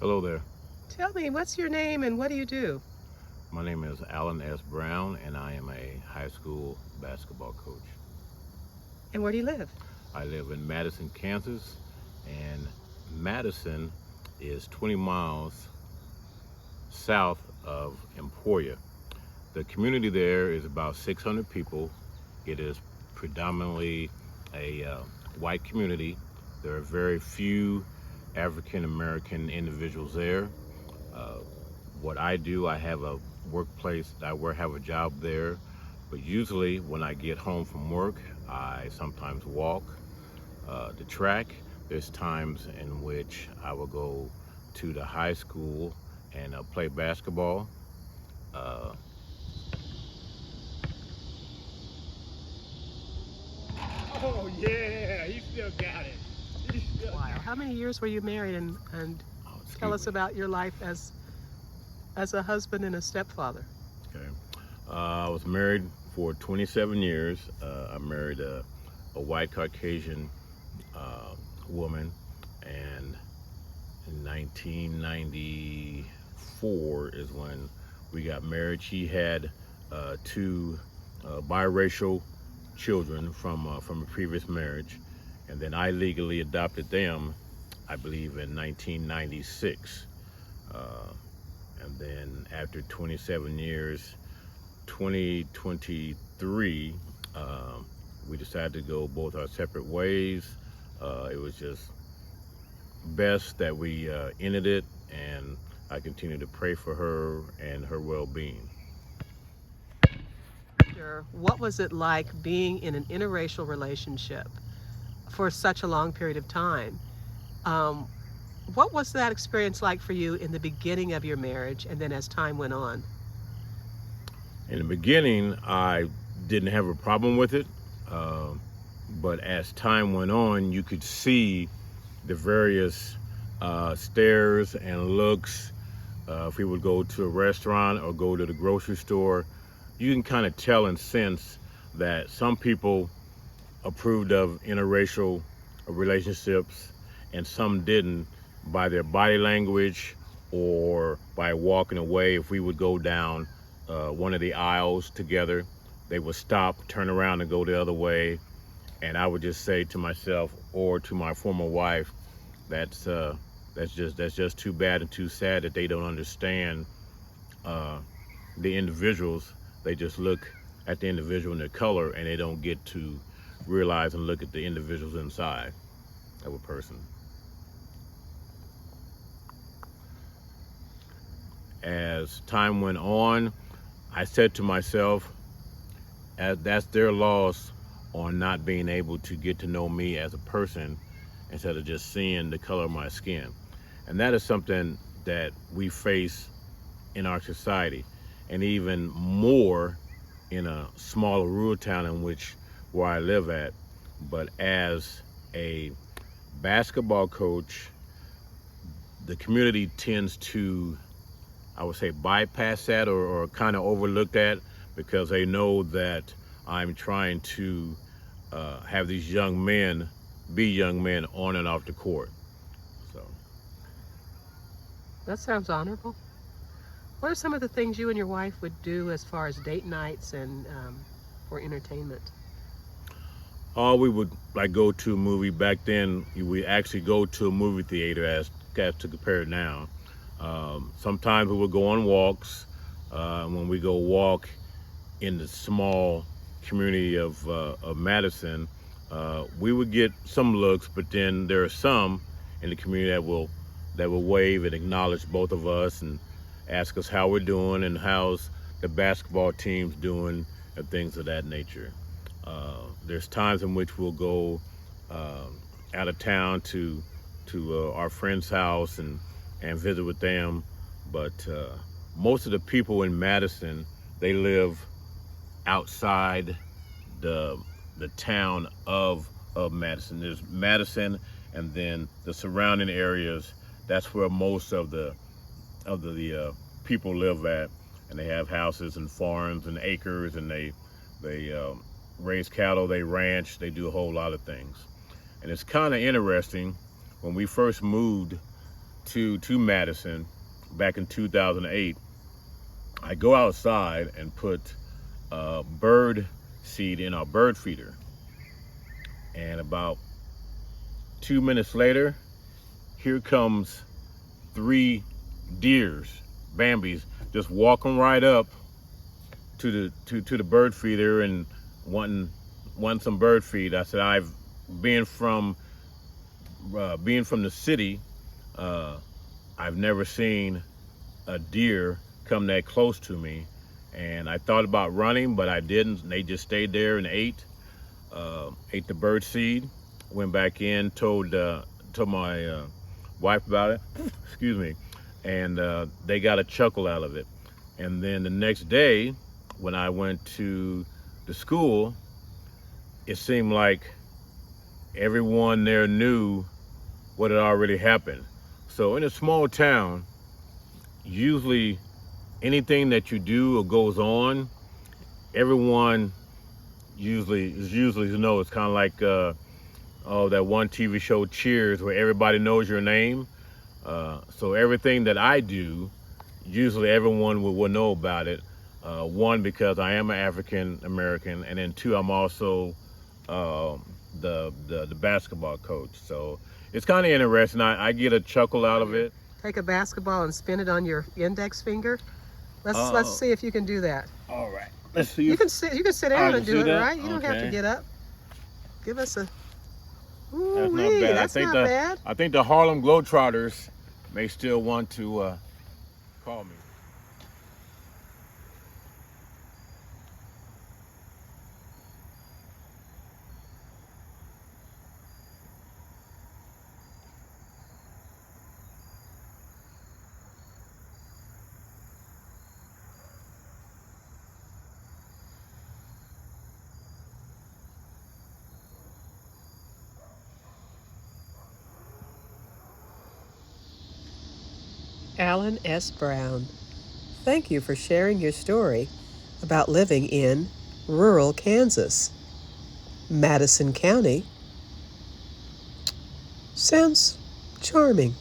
Hello there. Tell me, what's your name and what do you do? My name is Alan S. Brown, and I am a high school basketball coach. And where do you live? I live in Madison, Kansas, and Madison is 20 miles south of Emporia. The community there is about 600 people. It is predominantly a white community. There are very few African American individuals there. Uh, what I do, I have a workplace, have a job there, but usually when I get home from work, I sometimes walk the track. There's times in which I will go to the high school and play basketball. Uh, Oh yeah, he still got it. He still Wow. got How it. many years were you married and tell Excuse us me. about your life as a husband and a stepfather? Okay. I was married for 27 years. I married a white Caucasian woman, and in 1994 is when we got married. She had two biracial children from a previous marriage, and then I legally adopted them, I believe, in 1996. Uh, and then after 27 years, 2023, we decided to go both our separate ways. It was just best that we ended it, and I continue to pray for her and her well-being. What was it like being in an interracial relationship for such a long period of time? Um, what was that experience like for you in the beginning of your marriage and then as time went on? In the beginning, I didn't have a problem with it, uh, but as time went on, you could see the various stares and looks. If we would go to a restaurant or go to the grocery store, you can kind of tell and sense that some people approved of interracial relationships and some didn't, by their body language or by walking away. If we would go down one of the aisles together, they would stop, turn around, and go the other way. And I would just say to myself or to my former wife, that's that's just too bad and too sad that they don't understand uh, the individuals. They just look at the individual and their color, and they don't get to realize and look at the individuals inside of a person. As time went on, I said to myself, as that's their loss on not being able to get to know me as a person instead of just seeing the color of my skin. And that is something that we face in our society, and even more in a smaller rural town in which where I live at. But as a basketball coach, the community tends to, I would say, bypass that or kind of overlook that because they know that I'm trying to have these young men be young men on and off the court. So That sounds honorable. What are some of the things you and your wife would do as far as date nights and for entertainment? we would like go to a movie. Back then, we actually go to a movie theater as to compare now. Sometimes we would go on walks. When we go walk in the small community of Madison, we would get some looks, but then there are some in the community that will wave and acknowledge both of us and ask us how we're doing and how's the basketball team's doing and things of that nature. There's times in which we'll go out of town to our friend's house and visit with them, but most of the people in Madison, they live outside the the town of Madison. There's Madison, and then the surrounding areas. That's where most of the people live at, and they have houses and farms and acres, and they raise cattle, they ranch, they do a whole lot of things. And it's kind of interesting. When we first moved to Madison back in 2008, I go outside and put bird seed in our bird feeder, and about 2 minutes later, here comes three deers, Bambis, just walking right up to the bird feeder and wanting some bird feed. I said, I've being from the city, uh, I've never seen a deer come that close to me, and I thought about running, but I didn't. They just stayed there and ate the bird seed. Went back in, told my wife about it. Excuse me, and they got a chuckle out of it. And then the next day, when I went to the school, it seemed like everyone there knew what had already happened. So in a small town, usually anything that you do or goes on, everyone usually know. It's kind of like that one TV show Cheers, where everybody knows your name. So everything that I do, usually everyone will know about it. One, because I am an African American, and then two, I'm also the basketball coach. So it's kind of interesting. I get a chuckle out of it. Take a basketball and spin it on your index finger. Let's see if you can do that. All right. Let's see. You can sit down and do it, that? right? You don't have to Okay. get up. Give us a. That's not bad. That's not bad. I think the Harlem Globetrotters may still want to call me. Alan S. Brown, thank you for sharing your story about living in rural Kansas. Madison County sounds charming.